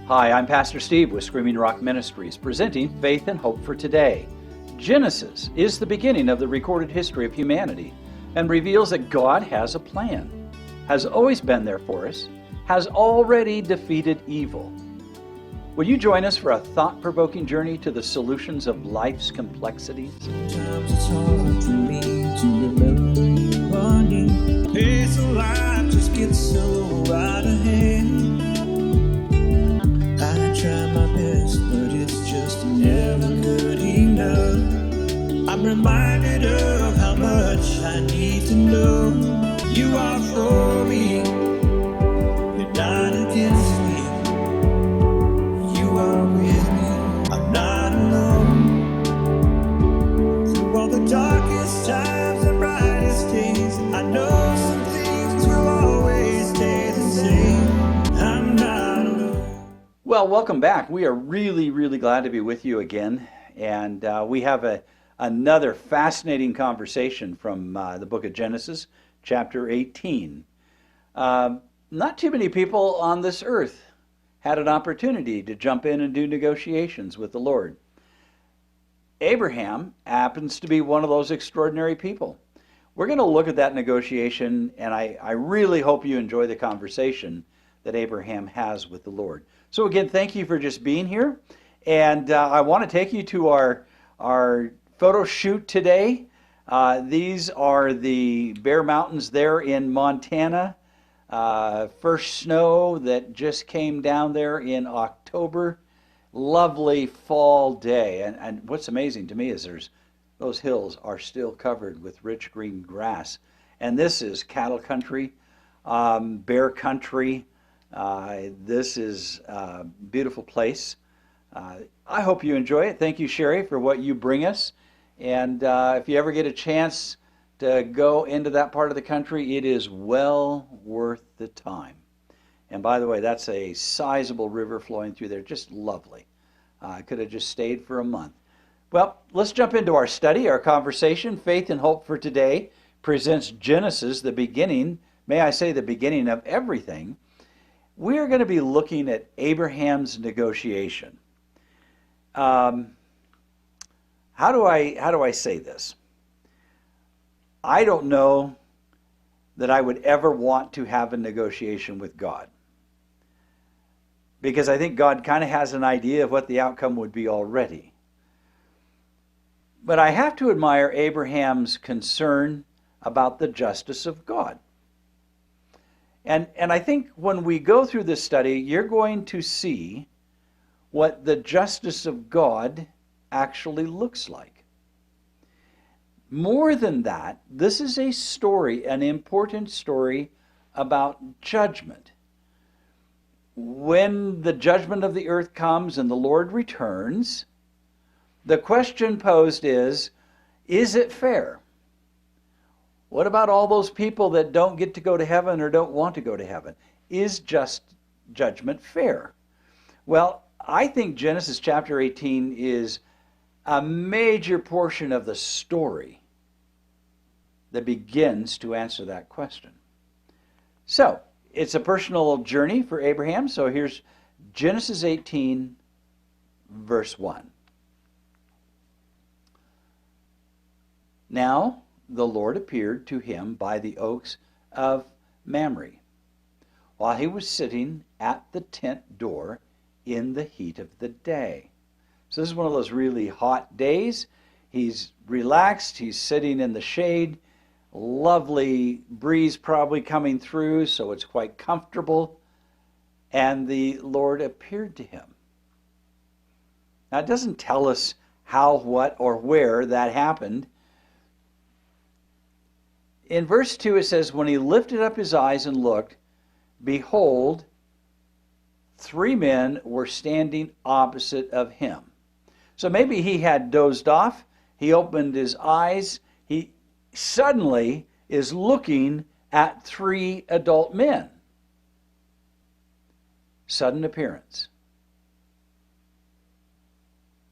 Hi, I'm Pastor Steve with Screaming Rock Ministries, presenting Faith and Hope for Today. Genesis is the beginning of the recorded history of humanity and reveals that God has a plan, has always been there for us, has already defeated evil. Will you join us for a thought-provoking journey to the solutions of life's complexities? Sometimes it's hard for me to remember you running. Pace of life just gets so out of hand. I try my best, but it's just never good enough. I'm reminded of how much I need to know. You are for me, you're not against me. You are with me, I'm not alone. Through all the darkest times and brightest days, I know some things will always stay the same. I'm not alone. Well, welcome back. We are really glad to be with you again. And we have another fascinating conversation from the book of Genesis, chapter 18. Not too many people on this earth had an opportunity to jump in and do negotiations with the Lord. Abraham happens to be one of those extraordinary people. We're going to look at that negotiation, and I really hope you enjoy the conversation that Abraham has with the Lord. So again, thank you for just being here. And I want to take you to our photo shoot today. These are the Bear Mountains there in Montana. First snow that just came down there in October. Lovely fall day. And what's amazing to me is those hills are still covered with rich green grass. And this is cattle country, bear country. This is a beautiful place. I hope you enjoy it. Thank you, Sherry, for what you bring us. And if you ever get a chance to go into that part of the country, it is well worth the time. And by the way, that's a sizable river flowing through there. Just lovely. I could have just stayed for a month. Well, let's jump into our study, our conversation. Faith and Hope for Today presents Genesis, the beginning, may I say the beginning of everything. We're going to be looking at Abraham's negotiation. How do I say this? I don't know that I would ever want to have a negotiation with God, because I think God kind of has an idea of what the outcome would be already. But I have to admire Abraham's concern about the justice of God. And I think when we go through this study, you're going to see what the justice of God actually looks like. More than that, this is a story, an important story about judgment. When the judgment of the earth comes and the Lord returns, the question posed is it fair? What about all those people that don't get to go to heaven or don't want to go to heaven? Is just judgment fair? Well, I think Genesis chapter 18 is a major portion of the story that begins to answer that question. So, it's a personal journey for Abraham. So here's Genesis 18, verse 1. Now the Lord appeared to him by the oaks of Mamre, while he was sitting at the tent door in the heat of the day. So this is one of those really hot days. He's relaxed, he's sitting in the shade, lovely breeze probably coming through, so it's quite comfortable. And the Lord appeared to him. Now it doesn't tell us how, what, or where that happened. In verse 2 it says, when he lifted up his eyes and looked, behold, 3 men were standing opposite of him. So maybe he had dozed off. He opened his eyes. He suddenly is looking at 3 adult men. Sudden appearance.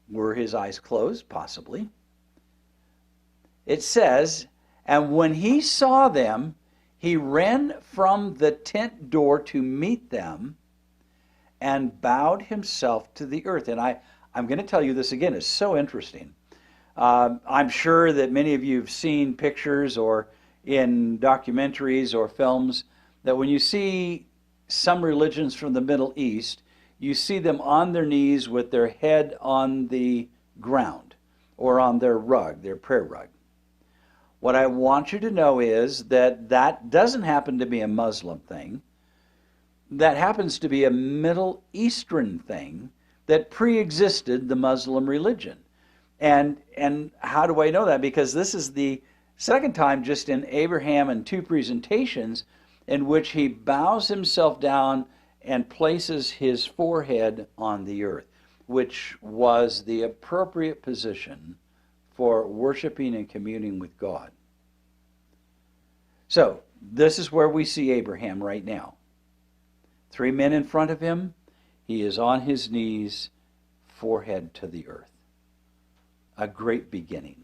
Were his eyes closed? Possibly. It says, and when he saw them, he ran from the tent door to meet them and bowed himself to the earth. And I'm going to tell you this again. It's so interesting. I'm sure that many of you have seen pictures or in documentaries or films that when you see some religions from the Middle East, you see them on their knees with their head on the ground or on their rug, their prayer rug. What I want you to know is that that doesn't happen to be a Muslim thing. That happens to be a Middle Eastern thing that pre-existed the Muslim religion. And how do I know that? Because this is the second time just in Abraham in two presentations in which he bows himself down and places his forehead on the earth, which was the appropriate position for worshiping and communing with God. So, this is where we see Abraham right now. 3 men in front of him. He is on his knees, forehead to the earth. A great beginning.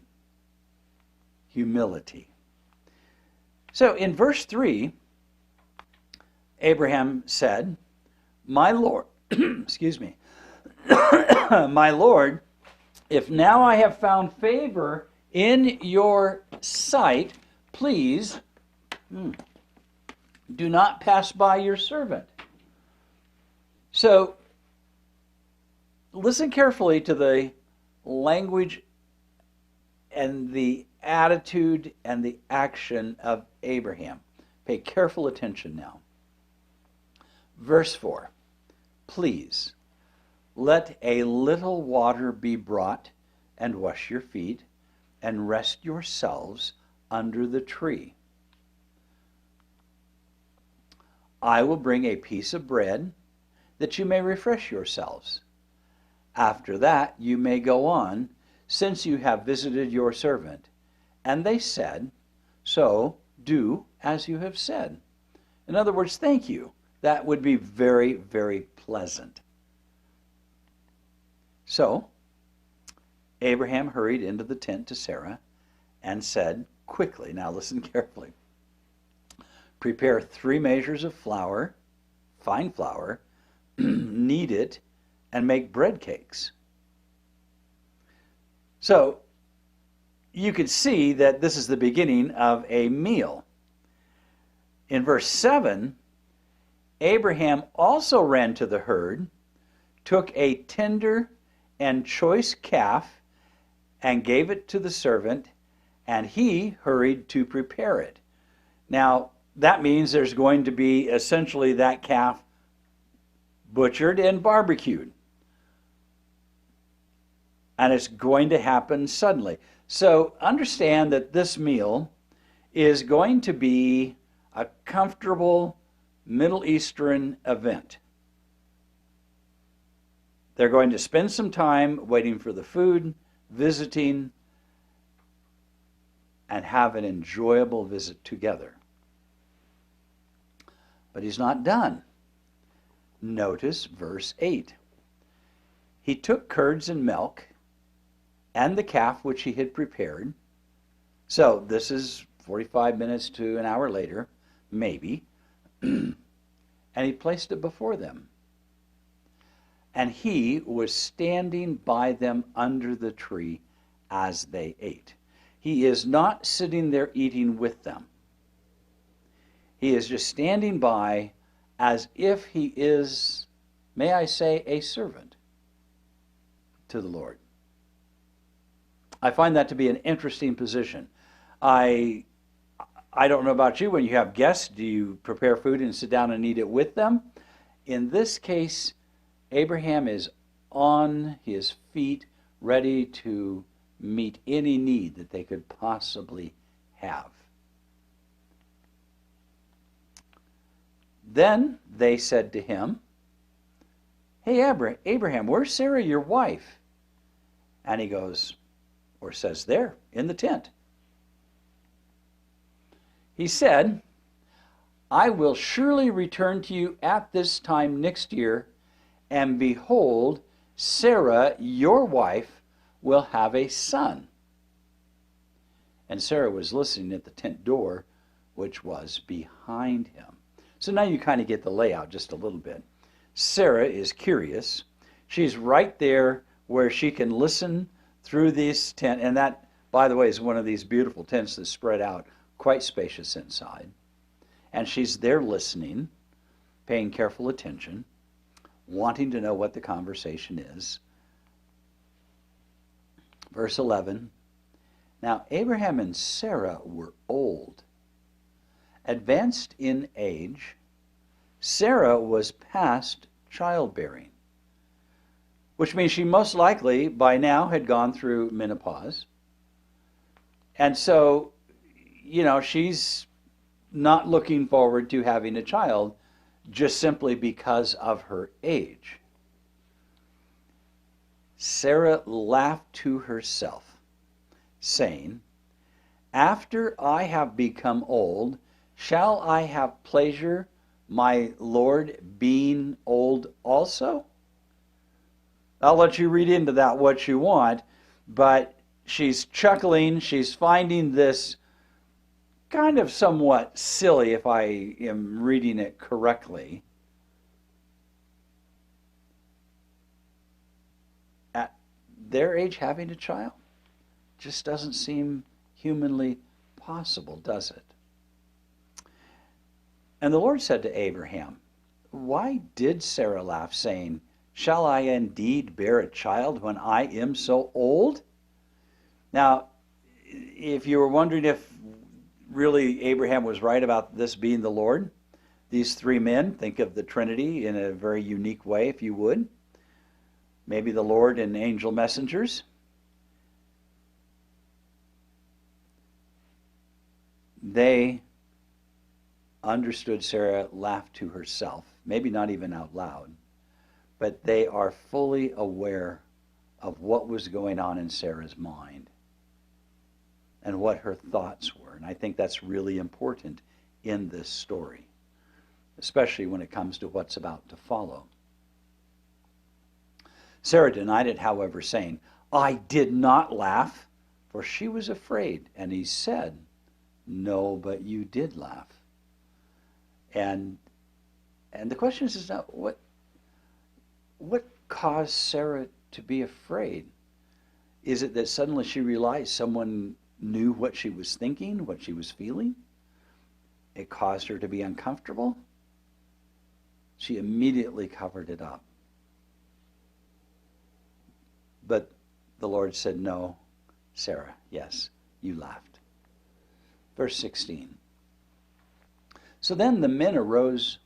Humility. So, in verse 3, Abraham said, "My Lord," excuse me, "My Lord, if now I have found favor in your sight, please do not pass by your servant." So, listen carefully to the language and the attitude and the action of Abraham. Pay careful attention now. Verse 4, "Please, let a little water be brought, and wash your feet, and rest yourselves under the tree. I will bring a piece of bread, that you may refresh yourselves. After that you may go on, since you have visited your servant." And they said, "So do as you have said." In other words, thank you. That would be very, very pleasant. So Abraham hurried into the tent to Sarah and said quickly, now listen carefully, "Prepare 3 measures of flour, fine flour, knead it, and make bread cakes." So you can see that this is the beginning of a meal. In verse 7, Abraham also ran to the herd, took a tender and choice calf, and gave it to the servant, and he hurried to prepare it. Now, that means there's going to be essentially that calf butchered and barbecued. And it's going to happen suddenly. So understand that this meal is going to be a comfortable Middle Eastern event. They're going to spend some time waiting for the food, visiting, and have an enjoyable visit together. But he's not done. Notice verse 8. He took curds and milk and the calf which he had prepared. So this is 45 minutes to an hour later, maybe. And he placed it before them. And he was standing by them under the tree as they ate. He is not sitting there eating with them. He is just standing by as if he is, may I say, a servant to the Lord. I find that to be an interesting position. I don't know about you. When you have guests, do you prepare food and sit down and eat it with them? In this case, Abraham is on his feet, ready to meet any need that they could possibly have. Then they said to him, "Hey, Abraham, where's Sarah, your wife?" And he goes, or says, "There, in the tent." He said, "I will surely return to you at this time next year, and behold, Sarah, your wife, will have a son." And Sarah was listening at the tent door, which was behind him. So now you kind of get the layout just a little bit. Sarah is curious. She's right there where she can listen through these tent, and that, by the way, is one of these beautiful tents that spread out, quite spacious inside. And she's there listening, paying careful attention, wanting to know what the conversation is. Verse 11, now Abraham and Sarah were old, advanced in age. Sarah was past childbearing, which means she most likely by now had gone through menopause. And so, she's not looking forward to having a child just simply because of her age. Sarah laughed to herself, saying, after I have become old, shall I have pleasure, my Lord being old also? I'll let you read into that what you want, but she's chuckling. She's finding this kind of somewhat silly, if I am reading it correctly. At their age, having a child just doesn't seem humanly possible, does it? And the Lord said to Abraham, why did Sarah laugh, saying, shall I indeed bear a child when I am so old? Now, if you were wondering if really Abraham was right about this being the Lord, these three men, think of the Trinity in a very unique way, if you would. Maybe the Lord and angel messengers. They understood Sarah laughed to herself, maybe not even out loud, but they are fully aware of what was going on in Sarah's mind and what her thoughts were. And I think that's really important in this story, especially when it comes to what's about to follow. Sarah denied it, however, saying, I did not laugh, for she was afraid. And he said, no, but you did laugh. And the question is now, what caused Sarah to be afraid? Is it that suddenly she realized someone knew what she was thinking, what she was feeling? It caused her to be uncomfortable? She immediately covered it up. But the Lord said, no, Sarah, yes, you laughed. Verse 16. So then the men rose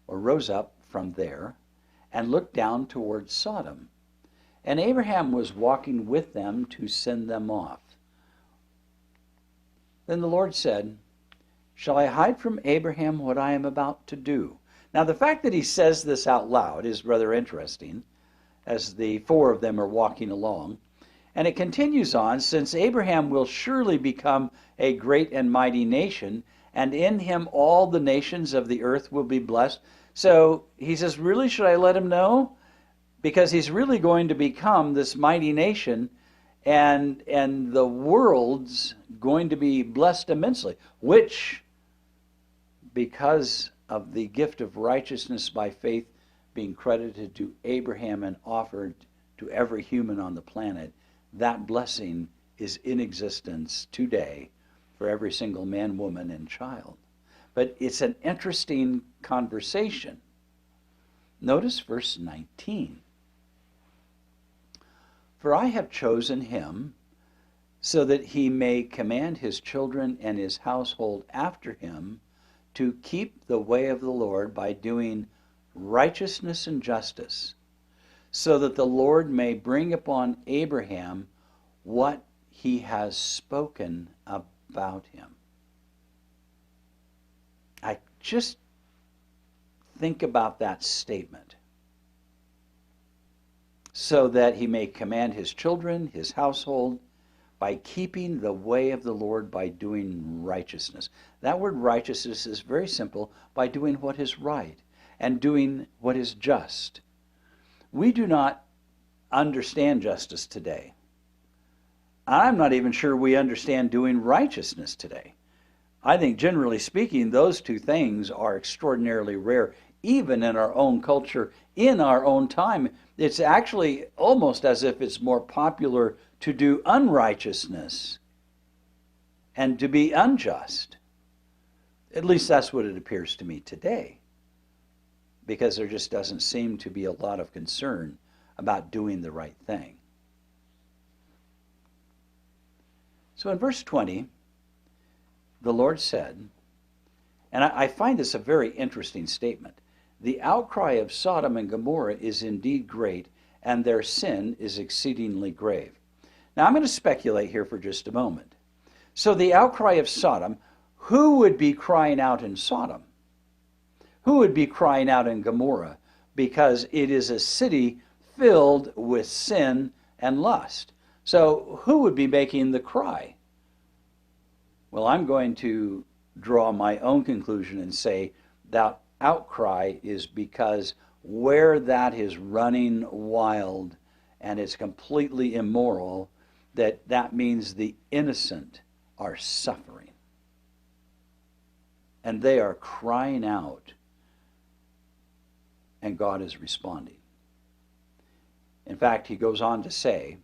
up from there and looked down towards Sodom. And Abraham was walking with them to send them off. Then the Lord said, shall I hide from Abraham what I am about to do? Now the fact that he says this out loud is rather interesting, as the four of them are walking along. And it continues on, since Abraham will surely become a great and mighty nation, and in him all the nations of the earth will be blessed. So he says, really, should I let him know? Because he's really going to become this mighty nation, and the world's going to be blessed immensely, which, because of the gift of righteousness by faith being credited to Abraham and offered to every human on the planet, that blessing is in existence today for every single man, woman, and child. But it's an interesting conversation. Notice verse 19. For I have chosen him so that he may command his children and his household after him to keep the way of the Lord by doing righteousness and justice, so that the Lord may bring upon Abraham what he has spoken about him. I just think about that statement. So that he may command his children, his household, by keeping the way of the Lord by doing righteousness. That word righteousness is very simple, by doing what is right and doing what is just. We do not understand justice today. I'm not even sure we understand doing righteousness today. I think, generally speaking, those two things are extraordinarily rare even in our own culture, in our own time. It's actually almost as if it's more popular to do unrighteousness and to be unjust. At least that's what it appears to me today, because there just doesn't seem to be a lot of concern about doing the right thing. So in verse 20, the Lord said, and I find this a very interesting statement, the outcry of Sodom and Gomorrah is indeed great, and their sin is exceedingly grave. Now I'm going to speculate here for just a moment. So the outcry of Sodom, who would be crying out in Sodom? Who would be crying out in Gomorrah? Because it is a city filled with sin and lust. So who would be making the cry? Well, I'm going to draw my own conclusion and say that outcry is because where that is running wild and it's completely immoral, that means the innocent are suffering. And they are crying out, and God is responding. In fact, he goes on to say,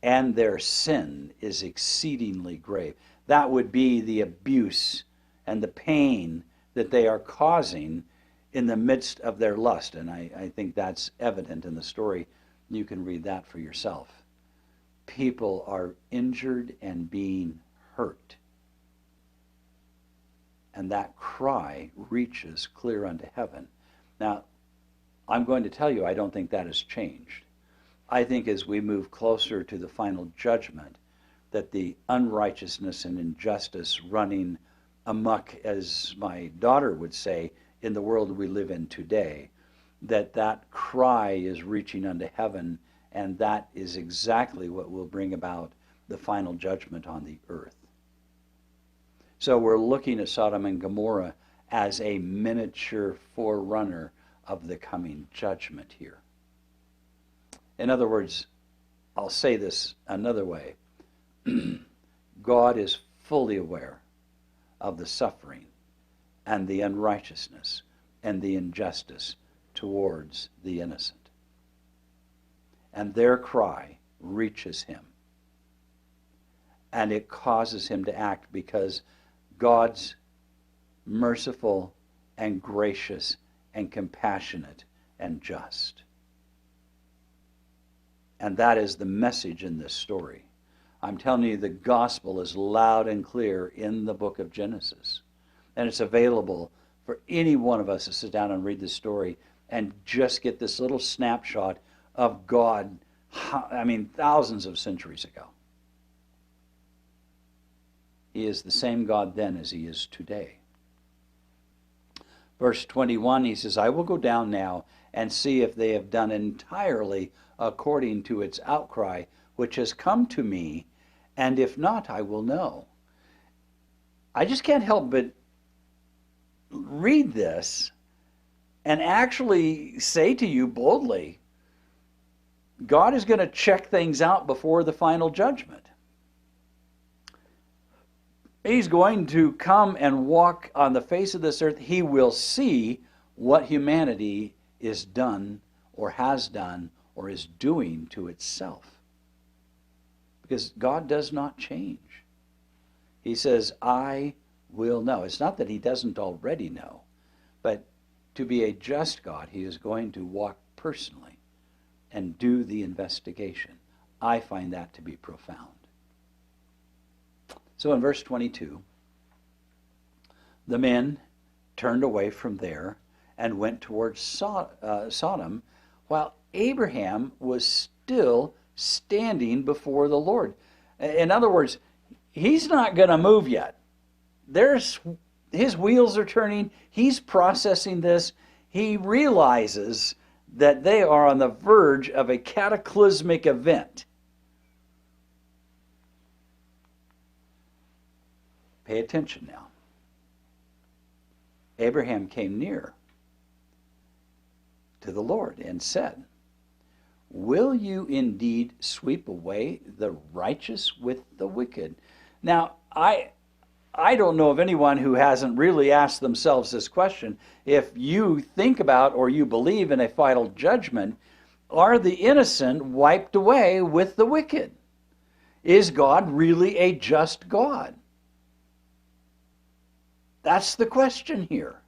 and their sin is exceedingly grave. That would be the abuse and the pain that they are causing in the midst of their lust. And I think that's evident in the story. You can read that for yourself. People are injured and being hurt. And that cry reaches clear unto heaven. Now, I'm going to tell you, I don't think that has changed. I think as we move closer to the final judgment, that the unrighteousness and injustice running amok, as my daughter would say, in the world we live in today, that cry is reaching unto heaven, and that is exactly what will bring about the final judgment on the earth. So we're looking at Sodom and Gomorrah as a miniature forerunner of the coming judgment here. In other words, I'll say this another way. God is fully aware of the suffering and the unrighteousness and the injustice towards the innocent. And their cry reaches him. And it causes him to act because God's merciful and gracious and compassionate and just. And that is the message in this story. I'm telling you, the gospel is loud and clear in the book of Genesis. And it's available for any one of us to sit down and read the story and just get this little snapshot of God, thousands of centuries ago. He is the same God then as he is today. Verse 21, he says, I will go down now and see if they have done entirely according to its outcry, which has come to me, and if not, I will know. I just can't help but read this and actually say to you boldly, God is going to check things out before the final judgment. He's going to come and walk on the face of this earth. He will see what humanity is done or has done or is doing to itself. Because God does not change. He says, I will know. It's not that he doesn't already know, but to be a just God, he is going to walk personally and do the investigation. I find that to be profound. So in verse 22, the men turned away from there and went towards Sodom, while Abraham was still standing before the Lord. In other words, he's not going to move yet. His wheels are turning. He's processing this. He realizes that they are on the verge of a cataclysmic event. Pay attention now. Abraham came near to the Lord and said, will you indeed sweep away the righteous with the wicked? Now, I I don't know of anyone who hasn't really asked themselves this question. If you think about or you believe in a final judgment, are the innocent wiped away with the wicked? Is God really a just God? That's the question here.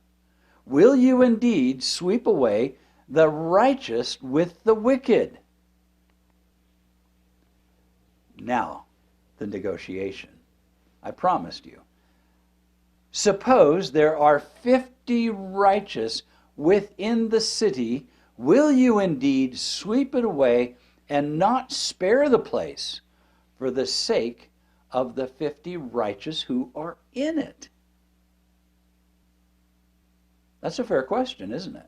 Will you indeed sweep away the righteous with the wicked? Now, the negotiation. I promised you. Suppose there are 50 righteous within the city. Will you indeed sweep it away and not spare the place for the sake of the 50 righteous who are in it? That's a fair question, isn't it?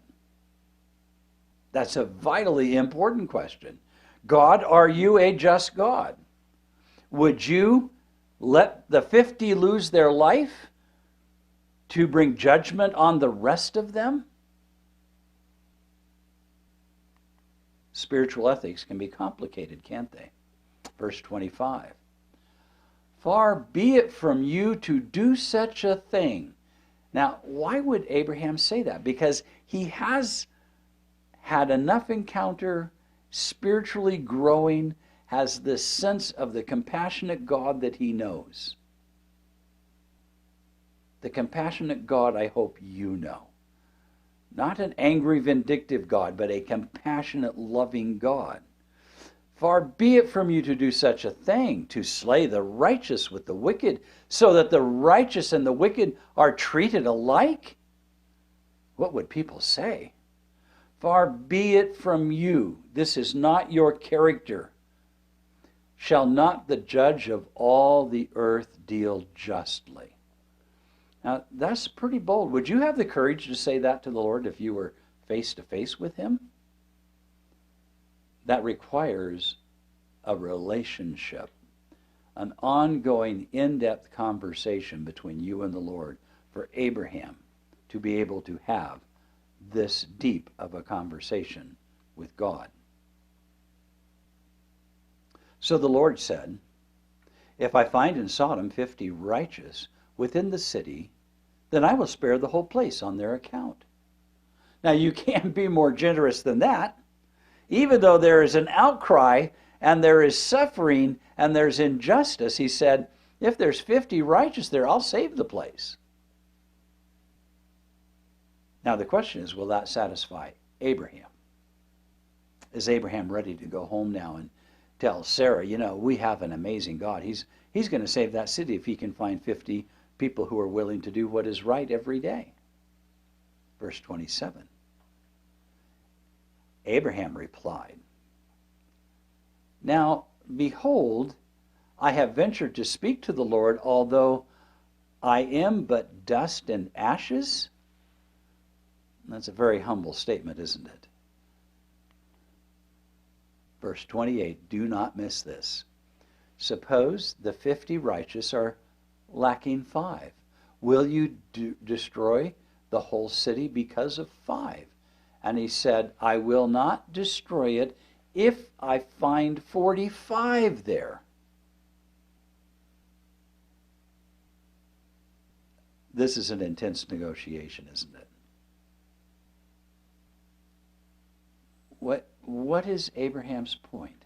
That's a vitally important question. God, are you a just God? Would you let the 50 lose their life to bring judgment on the rest of them? Spiritual ethics can be complicated, can't they? Verse 25. Far be it from you to do such a thing. Now, why would Abraham say that? Because he has had enough encounter, spiritually growing, has this sense of the compassionate God that he knows. The compassionate God I hope you know. Not an angry, vindictive God, but a compassionate, loving God. Far be it from you to do such a thing, to slay the righteous with the wicked, so that the righteous and the wicked are treated alike? What would people say? Far be it from you. This is not your character. Shall not the judge of all the earth deal justly? Now, that's pretty bold. Would you have the courage to say that to the Lord if you were face to face with him? That requires a relationship, an ongoing, in-depth conversation between you and the Lord for Abraham to be able to have this deep of a conversation with God. So the Lord said, if I find in Sodom 50 righteous within the city, then I will spare the whole place on their account. Now you can't be more generous than that. Even though there is an outcry and there is suffering and there's injustice, he said, if there's 50 righteous there, I'll save the place. Now the question is, will that satisfy Abraham? Is Abraham ready to go home now and tell Sarah, you know, we have an amazing God. He's going to save that city if he can find 50 people who are willing to do what is right every day. Verse 27. Abraham replied, now, behold, I have ventured to speak to the Lord, although I am but dust and ashes. That's a very humble statement, isn't it? Verse 28, do not miss this. Suppose the 50 righteous are lacking 5. Will you destroy the whole city because of 5? And he said, I will not destroy it if I find 45 there. This is an intense negotiation, isn't it? What is Abraham's point?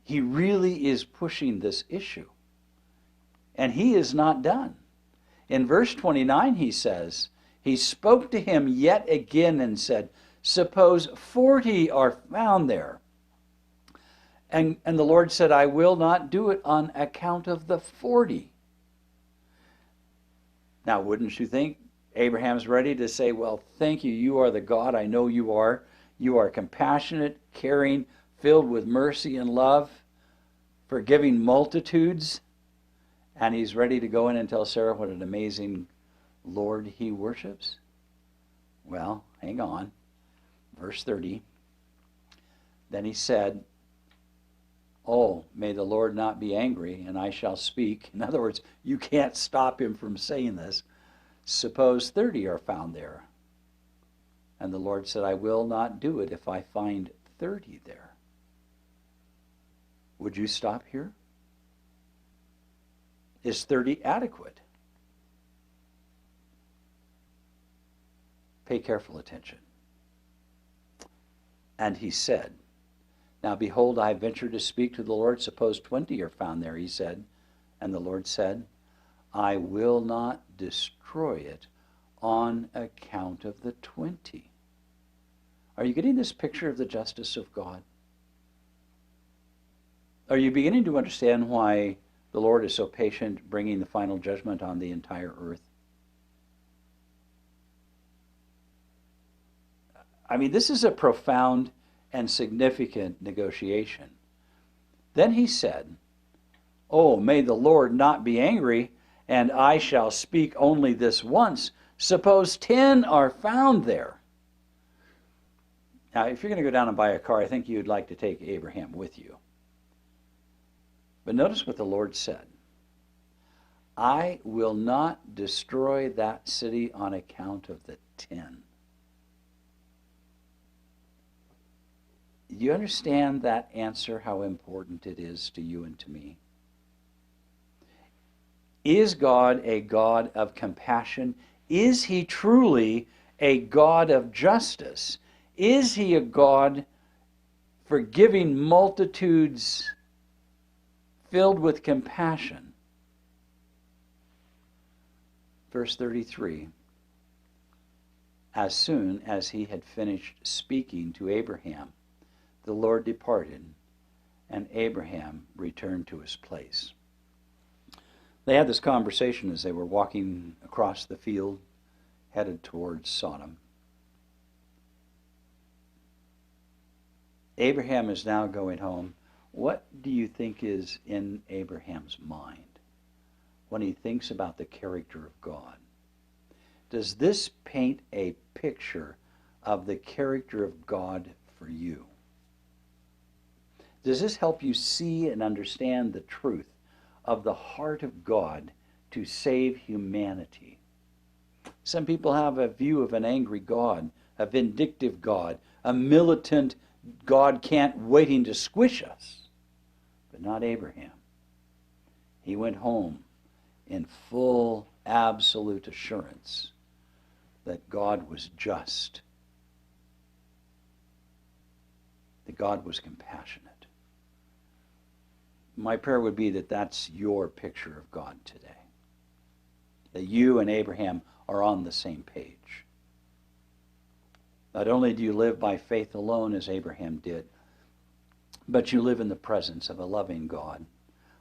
He really is pushing this issue. And he is not done. In verse 29 he says, he spoke to him yet again and said, suppose 40 are found there. And the Lord said, I will not do it on account of the 40. Now, wouldn't you think Abraham's ready to say, well, thank you. You are the God I know you are. You are compassionate, caring, filled with mercy and love, forgiving multitudes. And he's ready to go in and tell Sarah what an amazing Lord he worships. Well, hang on. Verse 30. Then he said, oh, may the Lord not be angry, and I shall speak. In other words, you can't stop him from saying this. Suppose 30 are found there. And the Lord said, I will not do it if I find 30 there. Would you stop here? Is 30 adequate? Pay careful attention. And he said, now behold, I venture to speak to the Lord. Suppose 20 are found there, he said. And the Lord said, I will not destroy it on account of the 20. Are you getting this picture of the justice of God? Are you beginning to understand why the Lord is so patient, bringing the final judgment on the entire earth? I mean, this is a profound and significant negotiation. Then he said, oh, may the Lord not be angry, and I shall speak only this once. Suppose 10 are found there. Now, if you're going to go down and buy a car, I think you'd like to take Abraham with you. But notice what the Lord said. I will not destroy that city on account of the 10. Do you understand that answer, how important it is to you and to me? Is God a God of compassion? Is he truly a God of justice? Is he a God forgiving multitudes, filled with compassion? Verse 33, as soon as he had finished speaking to Abraham, the Lord departed, and Abraham returned to his place. They had this conversation as they were walking across the field, headed towards Sodom. Abraham is now going home. What do you think is in Abraham's mind when he thinks about the character of God? Does this paint a picture of the character of God for you? Does this help you see and understand the truth of the heart of God to save humanity? Some people have a view of an angry God, a vindictive God, a militant God waiting to squish us. But not Abraham. He went home in full, absolute assurance that God was just, that God was compassionate. My prayer would be that that's your picture of God today. That you and Abraham are on the same page. Not only do you live by faith alone as Abraham did, but you live in the presence of a loving God.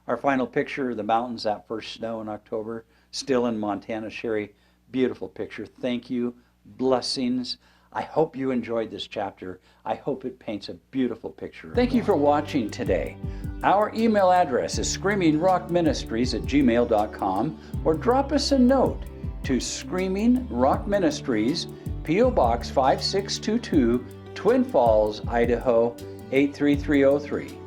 Our final picture, the mountains, that first snow in October, still in Montana. Sherry, beautiful picture. Thank you. Blessings. I hope you enjoyed this chapter. I hope it paints a beautiful picture. Thank you for watching today. Our email address is screamingrockministries@gmail.com, or drop us a note to Screaming Rock Ministries, P.O. Box 5622, Twin Falls, Idaho 83303.